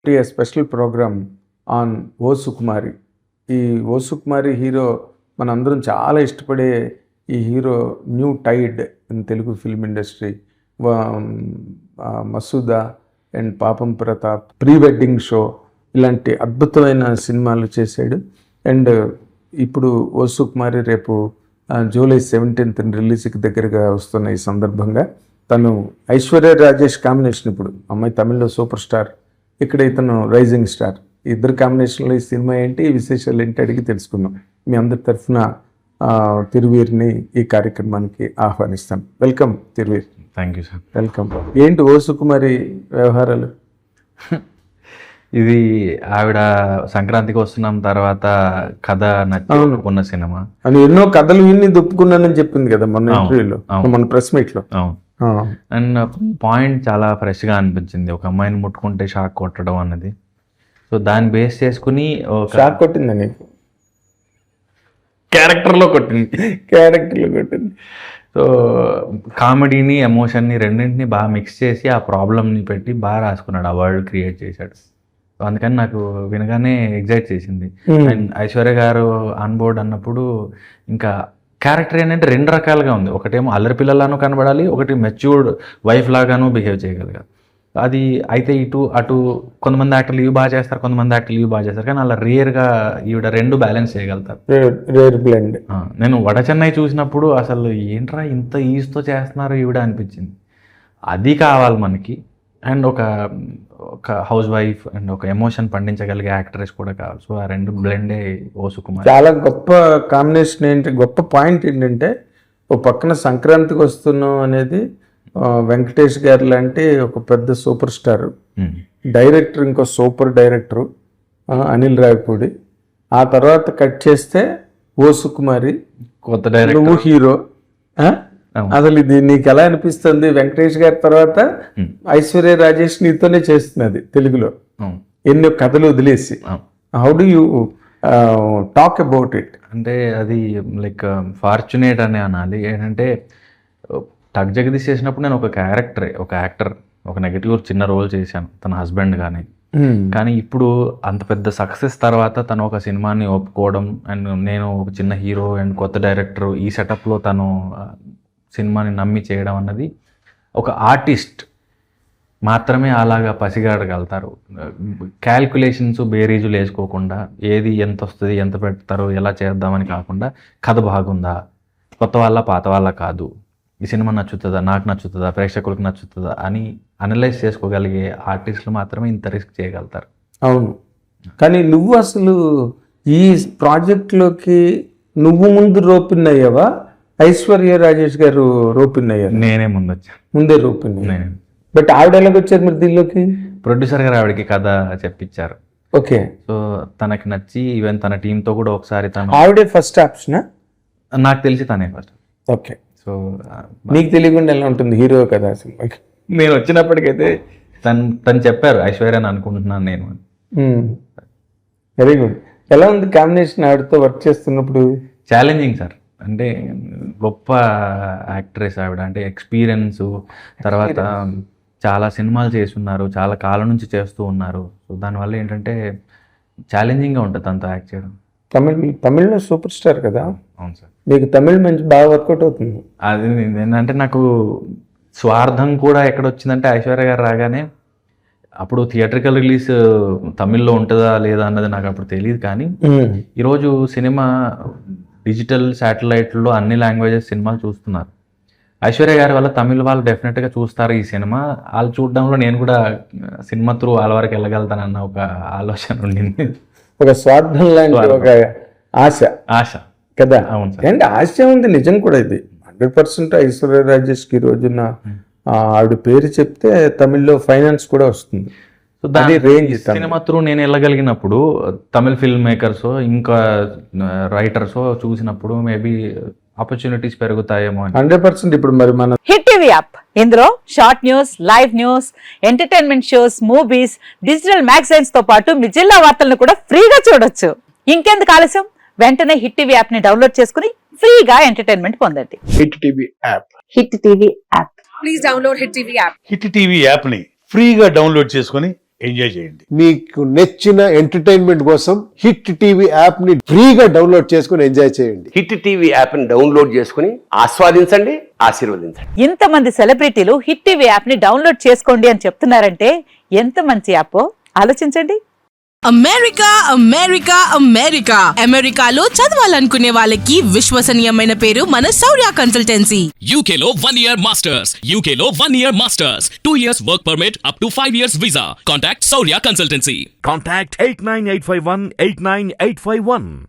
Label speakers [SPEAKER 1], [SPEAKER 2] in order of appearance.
[SPEAKER 1] a special program on ఓ సుకుమారి. ఈ ఓ సుకుమారి hero మనందరం చాలా ఇష్టపడే ఈ హీరో న్యూ టైడ్ in Telugu film industry. Masooda and పాపం ప్రతాప్, ప్రీ వెడ్డింగ్ షో ఇలాంటి అద్భుతమైన సినిమాలు చేశాడు. అండ్ ఇప్పుడు ఓ సుకుమారి రేపు జూలై 17th రిలీజ్కి దగ్గరగా వస్తున్న ఈ సందర్భంగా తను ఐశ్వర్య రాజేష్ కాంబినేషన్. ఇప్పుడు అమ్మాయి తమిళ్లో సూపర్ స్టార్, ఇక్కడ ఇతను రైజింగ్ స్టార్. ఇద్దరు కాంబినేషన్లో ఈ సినిమా ఏంటి, ఈ విశేషాలు ఏంటి అడిగి తెలుసుకుందాం. మీ అందరి తరఫున తిరువీర్ని ఈ కార్యక్రమానికి ఆహ్వానిస్తాను. Welcome Thiruveer.
[SPEAKER 2] Thank you sir.
[SPEAKER 1] Welcome. ఏంటి ఓ సుకుమారి వ్యవహారాలు?
[SPEAKER 2] ఇది ఆవిడ సంక్రాంతికి వస్తున్నాం తర్వాత కథ నచ్చుకున్న సినిమా
[SPEAKER 1] అని ఎన్నో కథలు విన్ని దుప్పుకున్నానని చెప్పింది కదా మొన్న ఇంటర్వ్యూలో, మన ప్రెస్ మీట్లో.
[SPEAKER 2] అవును. అండ్ పాయింట్ చాలా ఫ్రెష్గా అనిపించింది. ఒక అమ్మాయిని ముట్టుకుంటే షాక్ కొట్టడం అన్నది. సో దాన్ని బేస్ చేసుకుని
[SPEAKER 1] షాక్ కొట్టిందని
[SPEAKER 2] క్యారెక్టర్లో కొట్టింది. సో కామెడీని, ఎమోషన్ని రెండింటిని బాగా మిక్స్ చేసి ఆ ప్రాబ్లమ్ని పెట్టి బాగా రాసుకున్నాడు, ఆ వరల్డ్ క్రియేట్ చేశాడు. సో అందుకని నాకు వినగానే ఎగ్జైట్ చేసింది. అండ్ ఐశ్వర్య గారు ఆన్ బోర్డ్ అన్నప్పుడు ఇంకా క్యారెక్టర్ ఏంటంటే రెండు రకాలుగా ఉంది. ఒకటేమో అల్లరి పిల్లలాను కనబడాలి, ఒకటి మెచ్యూర్డ్ వైఫ్ లాగాను బిహేవ్ చేయగలగాలి. అది అయితే ఇటు అటు కొంతమంది యాక్టర్లు ఇవి బాగా చేస్తారు, కొంతమంది యాక్టర్లు ఇవి బాగా చేస్తారు, కానీ అలా రేర్గా ఈవిడ రెండు బ్యాలెన్స్ చేయగలుగుతారు.
[SPEAKER 1] Rare blend.
[SPEAKER 2] నేను వడ చెన్నై చూసినప్పుడు అసలు ఏంట్రా ఇంత ఈజీతో చేస్తున్నారు ఈవిడ అనిపించింది. అది కావాలి మనకి. అండ్ ఒక హౌస్ వైఫ్ అండ్ ఒక ఎమోషన్ పండించగలిగే యాక్ట్రెస్ కూడా కావాలి. సో ఆ రెండు బ్లెండే ఓ సుకుమార్.
[SPEAKER 1] చాలా గొప్ప కాంబినేషన్. ఏంటి గొప్ప పాయింట్ ఏంటంటే, ఓ పక్కన సంక్రాంతికి వస్తున్నాం అనేది వెంకటేష్ గారు లాంటి ఒక పెద్ద సూపర్ స్టార్, డైరెక్టర్ ఇంకో సూపర్ డైరెక్టరు అనిల్ రావిపూడి. ఆ తర్వాత కట్ చేస్తే ఓ సుకుమారి,
[SPEAKER 2] కొత్త డైరెక్టర్,
[SPEAKER 1] నువ్వు హీరో. అసలు ఇది నీకు ఎలా అనిపిస్తుంది? వెంకటేష్ గారి తర్వాత ఐశ్వర్య రాజేష్ నీతోనే చేస్తున్నది తెలుగులో, ఎన్నో కథలు వదిలేసి. How do you talk about it?
[SPEAKER 2] అంటే అది లైక్ ఫార్చునేట్ అని అనాలి. ఏంటంటే టక్ జగదీష్ చేసినప్పుడు నేను ఒక యాక్టర్, ఒక నెగటివ్ చిన్న రోల్ చేశాను తన హస్బెండ్ కానీ ఇప్పుడు అంత పెద్ద సక్సెస్ తర్వాత తను ఒక సినిమాని ఒప్పుకోవడం, అండ్ నేను ఒక చిన్న హీరో అండ్ కొత్త డైరెక్టర్, ఈ సెటప్లో తను సినిమాని నమ్మి చేయడం అన్నది ఒక ఆర్టిస్ట్ మాత్రమే అలాగా పసిగడగలుగుతారు. క్యాల్కులేషన్స్, బేరీజులు వేసుకోకుండా ఏది ఎంత వస్తుంది, ఎంత పెడతారు, ఎలా చేద్దామని కాకుండా కథ బాగుందా, కొత్త వాళ్ళ పాత వాళ్ళ కాదు, ఈ సినిమా నచ్చుతుందా, నాకు నచ్చుతుందా, ప్రేక్షకులకు నచ్చుతుందా అని అనలైజ్ చేసుకోగలిగే ఆర్టిస్టులు మాత్రమే ఇంత రిస్క్ చేయగలుగుతారు.
[SPEAKER 1] అవును. కానీ నువ్వు అసలు ఈ ప్రాజెక్ట్లోకి నువ్వు ముందు రోపిన్ అయ్యావా, ఐశ్వర్య రాజేష్ గారు రోపిన్ అయ్యారు?
[SPEAKER 2] నేనే
[SPEAKER 1] ముందే రోపిన్. బట్ ఆవిడ ఎలాగ వచ్చారు మరి దీనిలోకి?
[SPEAKER 2] ప్రొడ్యూసర్ గారు ఆవిడకి కథ చెప్పించారు.
[SPEAKER 1] ఓకే.
[SPEAKER 2] సో తనకి నచ్చి ఈవెన్ తన టీంతో కూడా ఒకసారి
[SPEAKER 1] ఆవిడే ఫస్ట్ ఆప్షన్?
[SPEAKER 2] నాకు తెలిసి తనే ఫస్ట్.
[SPEAKER 1] ఓకే.
[SPEAKER 2] సో
[SPEAKER 1] నీకు తెలియకుండా ఎలా ఉంటుంది హీరో కదా సినిమాకి?
[SPEAKER 2] నేను వచ్చినప్పటికైతే తను చెప్పారు ఐశ్వర్య అని అనుకుంటున్నాను నేను.
[SPEAKER 1] Very good. ఎలా ఉంది కాంబినేషన్ ఆవిడతో వర్క్ చేస్తున్నప్పుడు?
[SPEAKER 2] Challenging sir. అంటే గొప్ప యాక్ట్రెస్ ఆవిడ, అంటే ఎక్స్పీరియన్స్, తర్వాత చాలా సినిమాలు చేస్తున్నారు, చాలా కాలం నుంచి చేస్తూ ఉన్నారు. సో దానివల్ల ఏంటంటే ఛాలెంజింగ్గా ఉంటుంది తనతో యాక్ట్ చేయడం.
[SPEAKER 1] తమిళ్లో సూపర్ స్టార్ కదా?
[SPEAKER 2] అవును సార్.
[SPEAKER 1] మీకు తమిళ్ మంచి బాగా వర్కౌట్ అవుతుంది.
[SPEAKER 2] అది ఏంటంటే నాకు స్వార్థం కూడా ఎక్కడొచ్చిందంటే ఐశ్వర్య గారు రాగానే, అప్పుడు థియేట్రికల్ రిలీజ్ తమిళ్లో ఉంటుందా లేదా అన్నది నాకు అప్పుడు తెలియదు. కానీ ఈరోజు సినిమా డిజిటల్ శాటిలైట్లో అన్ని లాంగ్వేజెస్ సినిమాలు చూస్తున్నారు. ఐశ్వర్య గారి వల్ల తమిళ వాళ్ళు డెఫినెట్గా చూస్తారు ఈ సినిమా. వాళ్ళు చూడడంలో నేను కూడా సినిమా త్రూ వాళ్ళ వరకు వెళ్ళగలుగుతానన్న ఒక ఆలోచన ఉండింది.
[SPEAKER 1] ఒక స్వార్థం లాంటి ఒక ఆశ కదా?
[SPEAKER 2] అవును సార్.
[SPEAKER 1] అండ్ ఆశ ఉంది, నిజం కూడా. ఇది 100% ఐశ్వర్య రాజేష్కి ఈ రోజున ఆవిడ పేరు చెప్తే తమిళ్లో ఫైనాన్స్ కూడా వస్తుంది.
[SPEAKER 2] సో దాని రేంజ్ సినిమా త్రూ నేను వెళ్ళగలిగినప్పుడు తమిళ్ ఫిల్మ్ మేకర్స్ ఇంకా రైటర్స్ చూసినప్పుడు మేబీ ఆపర్చునిటీస్ పెరుగుతాయేమో.
[SPEAKER 1] 100%. ఇప్పుడు మరి మన
[SPEAKER 3] హిట్ టీవీ యాప్, ఇందులో short news, live news, entertainment shows, movies, digital magazines తో పాటు మీ జిల్లా వార్తలను కూడా ఫ్రీగా చూడొచ్చు. ఇంకెందుకు ఆలస్యం, వెంటనే హిట్ టీవీ యాప్ ని డౌన్లోడ్ చేసుకుని ఫ్రీగా ఎంటర్టైన్మెంట్ పొందండి.
[SPEAKER 1] Hit TV app.
[SPEAKER 3] Hit TV app.
[SPEAKER 4] Please download hit TV app.
[SPEAKER 5] Hit TV యాప్ని ఫ్రీగా డౌన్లోడ్ చేసుకొని
[SPEAKER 4] ఎంజాయ్ చేయండి.
[SPEAKER 5] మీకు నచ్చిన ఎంటర్టైన్మెంట్ కోసం హిట్ టీవీ యాప్ ని ఫ్రీగా డౌన్లోడ్ చేసుకుని ఎంజాయ్ చేయండి.
[SPEAKER 6] హిట్ టీవీ యాప్ని డౌన్లోడ్ చేసుకుని ఆస్వాదించండి, ఆశీర్వదించండి.
[SPEAKER 3] ఇంతమంది సెలబ్రిటీలు హిట్ టీవీ యాప్ ని డౌన్లోడ్ చేసుకోండి అని చెప్తున్నారంటే ఎంత మంచి యాప్ ఆలోచించండి.
[SPEAKER 7] అమెరికా అమెరికా అమెరికా అమెరికాలో చదవాలనుకునే వాళ్ళకి విశ్వసనీయమైన పేరు మన శౌర్య కన్సల్టెన్సీ.
[SPEAKER 8] UK లో 1 year masters. UK లో 1 year masters. 2 years work permit up to 5 years visa. Contact Saurya Consultancy.
[SPEAKER 4] Contact 89851 89851.